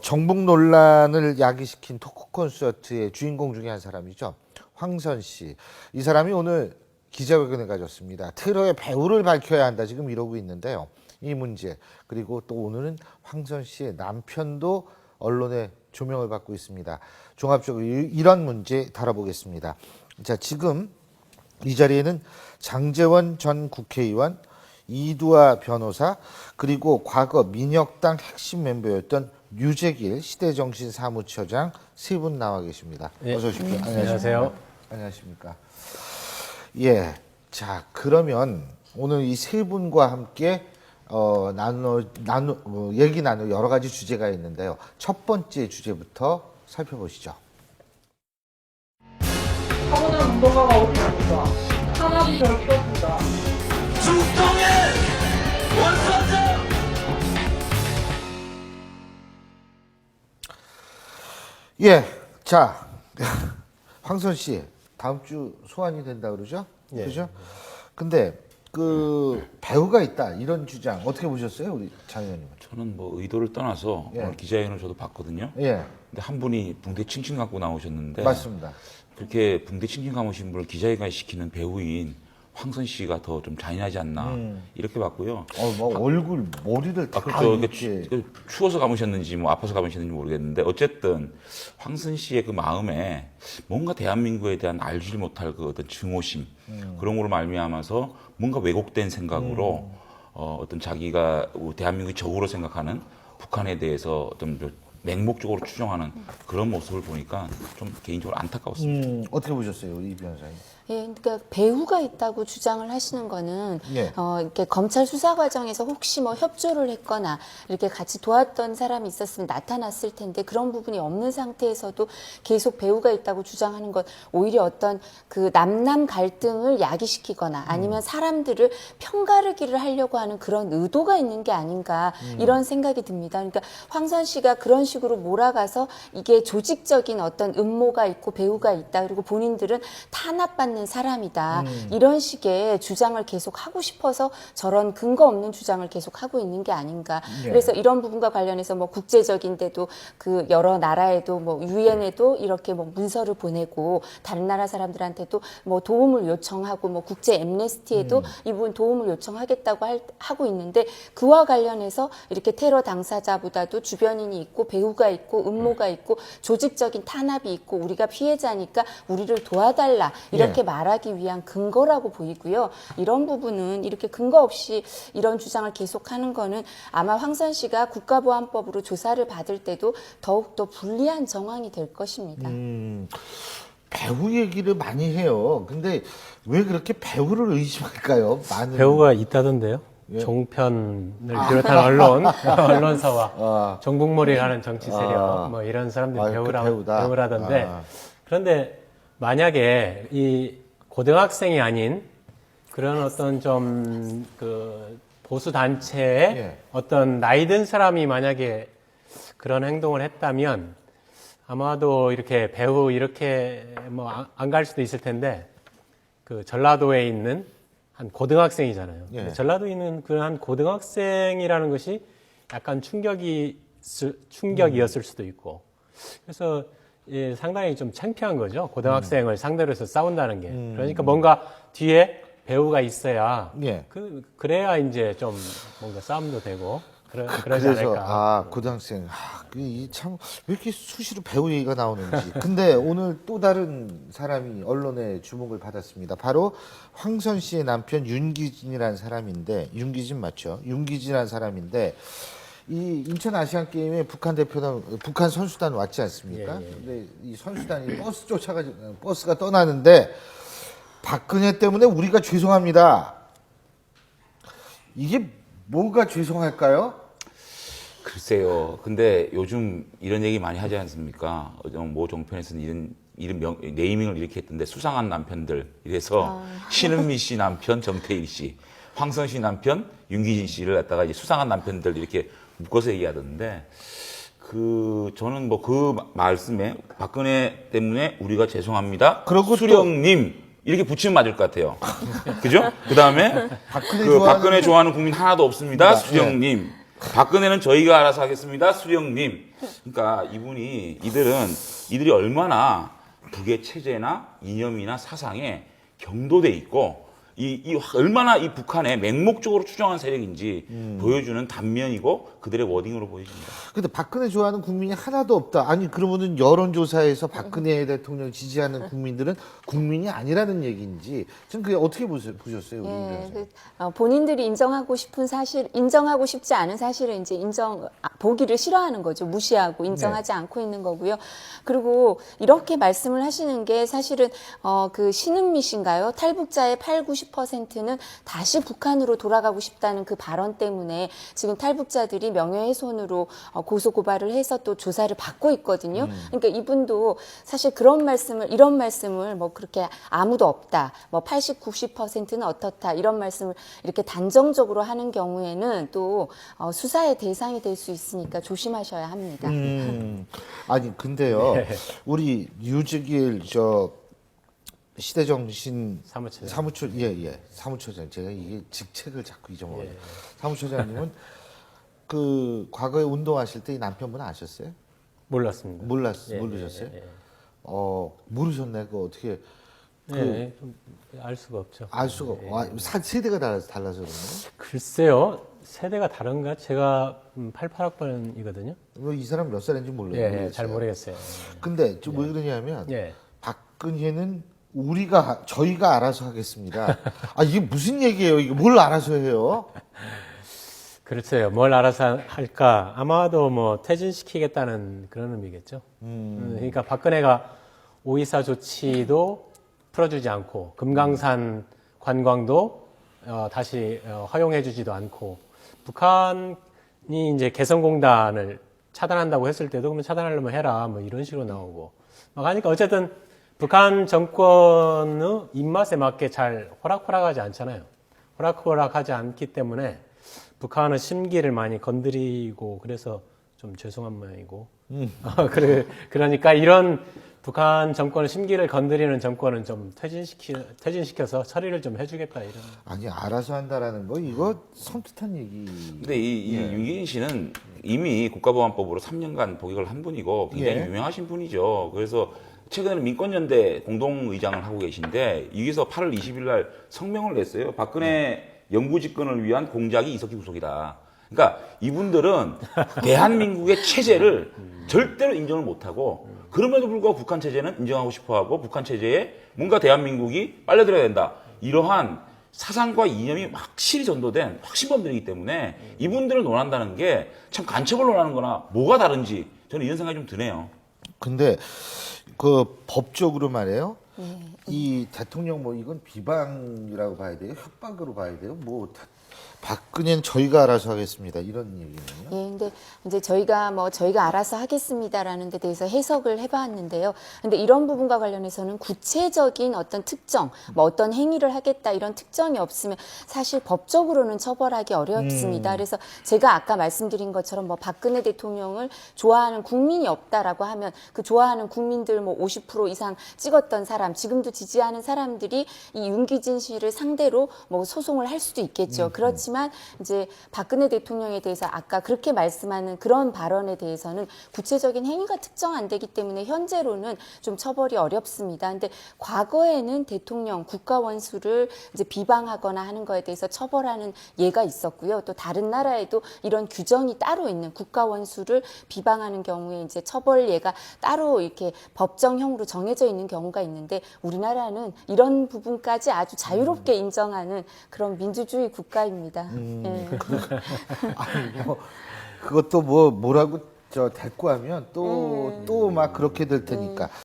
정북 논란을 야기시킨 토크 콘서트의 주인공 중에 한 사람이죠. 황선 씨. 이 사람이 오늘 기자회견을 가졌습니다. 테러의 배후를 밝혀야 한다 지금 이러고 있는데요. 이 문제 그리고 또 오늘은 황선 씨의 남편도 언론의 조명을 받고 있습니다. 종합적으로 이런 문제 다뤄보겠습니다. 자, 지금 이 자리에는 장제원 전 국회의원, 이두아 변호사, 그리고 과거 민혁당 핵심 멤버였던 류재길 시대정신 사무처장 세 분 나와 계십니다. 어서 오십시오. 안녕하세요. 안녕하십니까. 예. 자, 그러면 오늘 이 세 분과 함께 얘기 나눌 여러 가지 주제가 있는데요. 첫 번째 주제부터 살펴보시죠. 타고난 운동가가 어디 있습니까? 탄압이 별 필요 없습니다. 중동의 원사자! 예, 자, 황선 씨 다음 주 소환이 된다 그러죠? 예. 그죠? 근데 그 배우가 있다 이런 주장 어떻게 보셨어요, 우리 장 의원님은? 저는 뭐 의도를 떠나서 예. 오늘 기자회견을 저도 봤거든요. 예, 근데 한 분이 붕대 칭칭 갖고 나오셨는데 맞습니다. 그렇게 붕대 칭칭 감으신 분을 기자회견 시키는 배우인 황선 씨가 더 좀 잔인하지 않나 이렇게 봤고요. 뭐 얼굴 머리를 다 그렇죠. 이렇게 추워서 감으셨는지 뭐 아파서 감으셨는지 모르겠는데 어쨌든 황선 씨의 그 마음에 뭔가 대한민국에 대한 알지 못할 그 어떤 증오심 그런 걸로 말미암아서 뭔가 왜곡된 생각으로 어떤 자기가 대한민국이 적으로 생각하는 북한에 대해서 좀 맹목적으로 추정하는 그런 모습을 보니까 좀 개인적으로 안타까웠습니다. 어떻게 보셨어요, 이 변호사님? 예, 그러니까 배우가 있다고 주장을 하시는 거는 예. 이렇게 검찰 수사 과정에서 혹시 뭐 협조를 했거나 이렇게 같이 도왔던 사람이 있었으면 나타났을 텐데 그런 부분이 없는 상태에서도 계속 배우가 있다고 주장하는 것 오히려 어떤 그 남남 갈등을 야기시키거나 아니면 사람들을 편가르기를 하려고 하는 그런 의도가 있는 게 아닌가 이런 생각이 듭니다. 그러니까 황선 씨가 그런 식으로 몰아가서 이게 조직적인 어떤 음모가 있고 배우가 있다 그리고 본인들은 탄압받는 사람이다. 이런 식의 주장을 계속 하고 싶어서 저런 근거 없는 주장을 계속 하고 있는 게 아닌가. 네. 그래서 이런 부분과 관련해서 뭐 국제적인데도 그 여러 나라에도 뭐 유엔에도 이렇게 뭐 문서를 보내고 다른 나라 사람들한테도 뭐 도움을 요청하고 뭐 국제 엠네스티에도 이 부분 도움을 요청하겠다고 하고 있는데 그와 관련해서 이렇게 테러 당사자보다도 주변인이 있고 배우가 있고 음모가 있고 조직적인 탄압이 있고 우리가 피해자니까 우리를 도와달라 이렇게 말하기 위한 근거라고 보이고요. 이런 부분은 이렇게 근거 없이 이런 주장을 계속하는 거는 아마 황선 씨가 국가보안법으로 조사를 받을 때도 더욱더 불리한 정황이 될 것입니다. 배우 얘기를 많이 해요. 근데 왜 그렇게 배우를 의심할까요? 많은 배우가 있다던데요. 종편을 비롯한 언론사와 정북몰이라는 정치 세력 뭐 이런 사람들이 배우라던데 그런데 만약에 이 고등학생이 아닌 그런 어떤 좀 그 보수 단체의 예. 어떤 나이 든 사람이 만약에 그런 행동을 했다면 아마도 이렇게 배우 이렇게 뭐 안 갈 수도 있을 텐데 그 전라도에 있는 한 고등학생이잖아요. 예. 전라도에 있는 그 한 고등학생이라는 것이 약간 충격이었을 수도 있고 그래서 예, 상당히 좀 창피한 거죠. 고등학생을 상대로 해서 싸운다는 게. 그러니까 뭔가 뒤에 배우가 있어야 예. 그래야 이제 좀 뭔가 싸움도 되고 그러지 그래서 않을까. 고등학생 참 왜 이렇게 수시로 배우 얘기가 나오는지. 근데 오늘 또 다른 사람이 언론의 주목을 받았습니다. 바로 황선 씨의 남편 윤기진이라는 사람인데 윤기진 맞죠? 윤기진이라는 사람인데 이 인천 아시안 게임에 북한 선수단 왔지 않습니까? 예. 근데 이 선수단이 버스 쫓아가지고 버스가 떠나는데 박근혜 때문에 우리가 죄송합니다. 이게 뭐가 죄송할까요? 글쎄요. 근데 요즘 이런 얘기 많이 하지 않습니까? 모 종편에서는 이런 네이밍을 이렇게 했던데 수상한 남편들 이래서 신은미 씨 남편 정태일 씨, 황선 씨 남편 윤기진 씨를 갖다가 이제 수상한 남편들 이렇게 묶어서 얘기하던데 저는 뭐 그 말씀에 박근혜 때문에 우리가 죄송합니다. 그러고 수령님 이렇게 붙이면 맞을 것 같아요. 그죠? 그 다음에 박근혜 박근혜 좋아하는 국민 하나도 없습니다. 수령님. 박근혜는 저희가 알아서 하겠습니다. 수령님. 그러니까 이들이 얼마나 북의 체제나 이념이나 사상에 경도돼 있고 얼마나 이 북한에 맹목적으로 추정한 세력인지 보여주는 단면이고 그들의 워딩으로 보여집니다. 근데 박근혜 좋아하는 국민이 하나도 없다. 아니 그러면은 여론조사에서 박근혜 대통령 지지하는 국민들은 국민이 아니라는 얘기인지 지금 그게 어떻게 보셨어요? 우리 변호사님? 본인들이 인정하고 싶지 않은 사실을 이제 보기를 싫어하는 거죠. 무시하고 인정하지 않고 있는 거고요. 그리고 이렇게 말씀을 하시는 게 사실은 그 신은미 씨인가요? 탈북자의 80~90%는 다시 북한으로 돌아가고 싶다는 그 발언 때문에 지금 탈북자들이 명예훼손으로 고소 고발을 해서 또 조사를 받고 있거든요. 그러니까 이분도 사실 이런 말씀을 뭐 그렇게 아무도 없다, 뭐 80~90%는 어떻다 이런 말씀을 이렇게 단정적으로 하는 경우에는 또 수사의 대상이 될 수 있으니까 조심하셔야 합니다. 아니 근데요, 우리 유직일 시대정신 사무처장 제가 이게 직책을 자꾸 잊어먹어요. 사무처장님은 그 과거에 운동하실 때 이 남편분 아셨어요? 몰랐습니다. 모르셨어요? 모르셨네. 그 어떻게 좀 알 수가 없죠. 알 수가 세대가 달라서 그러나요? 글쎄요, 세대가 다른가? 제가 88학번이거든요. 이 사람 몇 살인지 모르겠어요. 잘 모르겠어요. 근데 좀 왜 그러냐면 예. 박근혜는 저희가 알아서 하겠습니다. 이게 무슨 얘기예요? 이게 뭘 알아서 해요? 그렇죠. 뭘 알아서 할까? 아마도 뭐 퇴진시키겠다는 그런 의미겠죠. 그러니까 박근혜가 5.24 조치도 풀어주지 않고 금강산 관광도 다시 허용해주지도 않고 북한이 이제 개성공단을 차단한다고 했을 때도 그러면 차단하려면 해라 뭐 이런 식으로 나오고 막 하니까 어쨌든 북한 정권의 입맛에 맞게 잘 호락호락하지 않잖아요. 호락호락하지 않기 때문에 북한은 심기를 많이 건드리고 그래서 좀 죄송한 모양이고 그러니까 이런 북한 정권의 심기를 건드리는 정권은 좀 퇴진시켜서 처리를 좀 해주겠다 이런. 아니 알아서 한다라는 거 이거 섬뜩한 얘기. 근데 이 윤기인 씨는 이미 국가보안법으로 3년간 복역을 한 분이고 굉장히 유명하신 분이죠. 그래서 최근에는 민권연대 공동의장을 하고 계신데 여기서 8월 20일 날 성명을 냈어요. 박근혜 영구 집권을 위한 공작이 이석기 구속이다. 그러니까 이분들은 대한민국의 체제를 절대로 인정을 못하고 그럼에도 불구하고 북한 체제는 인정하고 싶어하고 북한 체제에 뭔가 대한민국이 빨려들어야 된다. 이러한 사상과 이념이 확실히 전도된 확신범들이기 때문에 이분들을 논한다는 게 참 간첩을 논하는 거나 뭐가 다른지 저는 이런 생각이 좀 드네요. 근데 그 법적으로 말이에요. 이 대통령 뭐 이건 비방이라고 봐야 돼요? 협박으로 봐야 돼요? 뭐 박근혜는 저희가 알아서 하겠습니다. 이런 얘기는요? 근데 이제 저희가 알아서 하겠습니다라는 데 대해서 해석을 해봤는데요. 근데 이런 부분과 관련해서는 구체적인 어떤 특정, 뭐 어떤 행위를 하겠다 이런 특정이 없으면 사실 법적으로는 처벌하기 어렵습니다. 그래서 제가 아까 말씀드린 것처럼 뭐 박근혜 대통령을 좋아하는 국민이 없다라고 하면 그 좋아하는 국민들 뭐 50% 이상 찍었던 사람, 지금도 지지하는 사람들이 이 윤기진 씨를 상대로 뭐 소송을 할 수도 있겠죠. 그렇지만 이제 박근혜 대통령에 대해서 아까 그렇게 말씀하는 그런 발언에 대해서는 구체적인 행위가 특정 안 되기 때문에 현재로는 좀 처벌이 어렵습니다. 근데 과거에는 대통령 국가 원수를 이제 비방하거나 하는 거에 대해서 처벌하는 예가 있었고요. 또 다른 나라에도 이런 규정이 따로 있는 국가 원수를 비방하는 경우에 이제 처벌 예가 따로 이렇게 법정형으로 정해져 있는 경우가 있는데 우리나라는 이런 부분까지 아주 자유롭게 인정하는 그런 민주주의 국가입니다. 아니 뭐 그것도 뭐라고 대꾸하면 또 막 그렇게 될 테니까.